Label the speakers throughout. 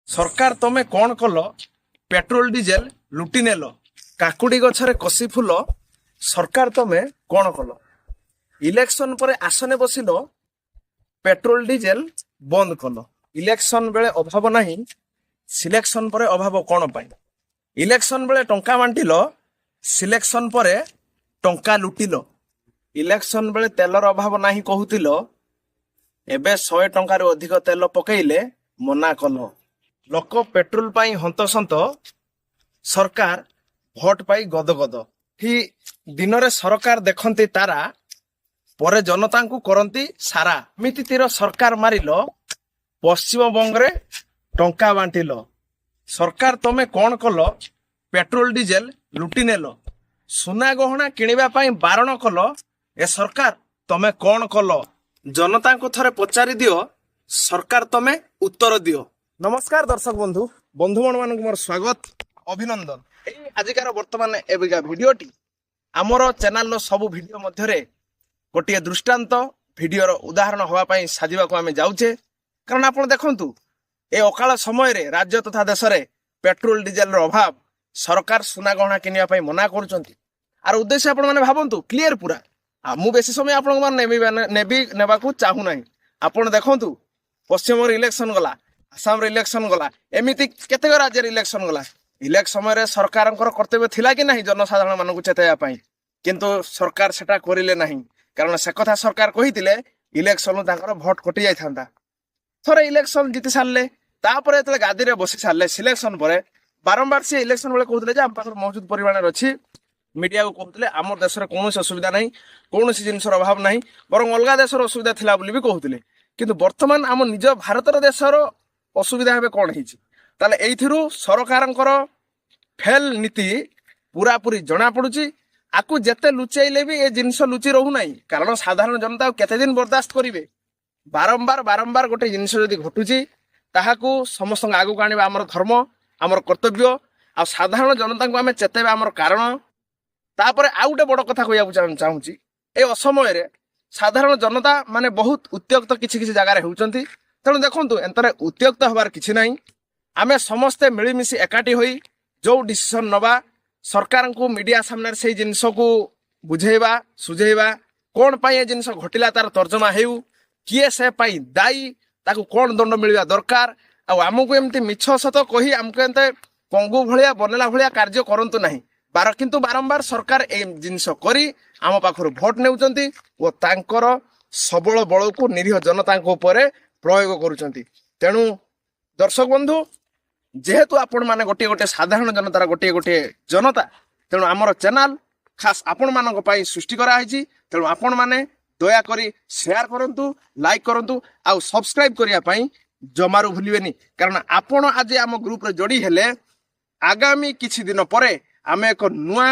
Speaker 1: सरकार तमे कौन कल पेट्रोल डीजेल लुटि नेल काकुड़ी गछरे कसी फुल सरकार तमे कौन कल इलेक्शन पर आसने बसिल पेट्रोल डीजेल बंद कल इलेक्शन बेले अभाव नहीं सिलेक्शन पर अभाव कौन पाई इलेक्शन बेले टंका बांटिल सिलेक्शन पर टंका लुटिल इलेक्शन बेले तेलर अभाव नहीं कहूतिल एबे 100 टंकार अधिक तेल पकेइले मना कल लोक पेट्रोल पाई हंतसंत सरकार भोट पाई गदगद ही दिन रे सरकार देखंती तारा परे जनता को करंती सारा मिति तीर सरकार मारिल पश्चिम बंग रे टंका बांटिल सरकार तमे कौन कल पेट्रोल डीजेल लुटि नेल सुना गहना किनिबा पाई बारण कल ए सरकार तमे कौन कल जनता को थरे पचारि दियो सरकार तमे उत्तर दियो। नमस्कार दर्शक बंधु बंधुगण मान मोर स्वागत अभिनंदन आजिकार वर्तमान एबिका भिडियोटी आमर चैनल रो सब भिडियो मध्यरे गोटे दृष्टांत भिडियोर उदाहरण हवा पाई साजिबा को आमे जाउछे कारण आपण देखंतु ए अकाल समय रे राज्य तथा देश रे पेट्रोल डीजेल रो अभाव सरकार सुना गहना किनिया पाई मना करूछंती आर उद्देश्य आपण माने भाबंतु क्लियर पूरा मु बेसी समय आपण मान नेबी नेबाकू चाहू नाही आपण देखंतु पश्चिम रे इलेक्शन गला आसाम रे इलेक्शन गला एमिति केते राज्य रे इलेक्शन गला इलेक्शन समय रे सरकारनकर कर्तव्य थिला कि नाही जनसाधारण मानकू चेताया पाई किंतु सरकार सेटा करिले नाही कारण से कथा सरकार कहितिले इलेक्शन तांकर भोट कटि जाय थांदा थरे इलेक्शन जीति सारले तापरे एतले गादी रे बसी सारले सिलेक्शन परे बारंबार से इलेक्शन बेले कहउतले जे हम पाखर मौजूद परिमाण रे अछि मीडिया को कहउतले हमर देश रे कोनोसी असुविधा नाही कोनोसी जिंसर अभाव नाही बरं अलगा देश रो असुविधा थिला बोली भी कहउतले किंतु वर्तमान हम निज भारत रो देश रो असुविधा हेबे कोन हिची ताले एइथिरु सरकारनकर फेल नीति पूरा पूरी जणा पडुची आकु जेते लुचैले भी ए जिंस लुचि रहू नाही कारण साधारण जनता केते दिन बर्दाश्त करिवे बारंबार बारंबार गोटे जिनिस जदि घटुची ताहाकू समस्त आगु कानिबा हमर धर्म हमर कर्तव्य आ साधारण जनता को आमे चेतेबा हमर कारण तापरे आ गोटे बड़ कथा कहिया चाहूची ए असमय रे साधारण जनता माने बहुत उत्त्यक्त किछि किछि जगह रे होउचंती तेणु देखंतु एंतरे उत्त्यक्त हबार किछि नाही आमे समस्ते मिलिमिशि एकाठी होई जो डिसिजन नबा सरकार को मीडिया सामने से जिनिस को बुझेबा सुझेबा कौन पाई जिनिस घटिला तार तर्जमा हेउ किए से पाई दायी ताकू कौन दंड मिलवा दरकार आमको एमती मिछ सत कही आमको एंते पंगु भलिया बनेला भलिया कार्य करंतु नाही किंतु बारंबार सरकार ए जिनिस करी आम पाखर भोट नेउचंती ओ तांकर सबल बल को निरीह जनता ऊपर प्रयोग करुचंती तेणु दर्शक बंधु जेहेतु आपण माने गोटे गोटे साधारण जनतार गोटे गोटे जनता तेणु आमर चैनल खास आपण मानक पई सृष्टि करा हैछि तेणु आपण माने दया करी शेयर करंतु लाइक करंतु आ सब्सक्राइब करिया पई जमारू भूलिबेनी कारण आपण आज आम ग्रुप रे जोड़ी हेले आगामी किछि दिन परे आमे एक नुआ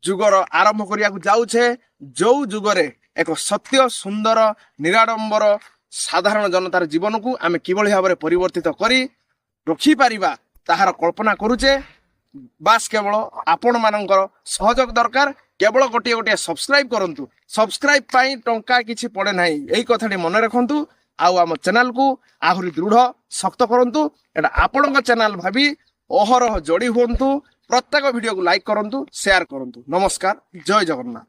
Speaker 1: जुगर आरंभ करिया को जाउछे जो जुगरे एक सत्य सुंदर निराडंबर साधारण जनतार जीवन को आमे किबळी भाबरे परिवर्तित करी रखी पारिबा ताहार कल्पना करूचे बास केवल आपण मानकर सहयोग दरकार केवल गोटे गोटे सब्सक्राइब करंतु सब्सक्राइब पाई टंका किछि पड़े नाही एई कथाटी मन रखंतु आउ आम चैनल को आहुरी दृढ़ शक्त करंतु एटा आपणक चैनल भाबी अहरह जोड़ी हुंतु प्रत्येक वीडियो को लाइक करंतु शेयर करंतु नमस्कार जय जगन्नाथ।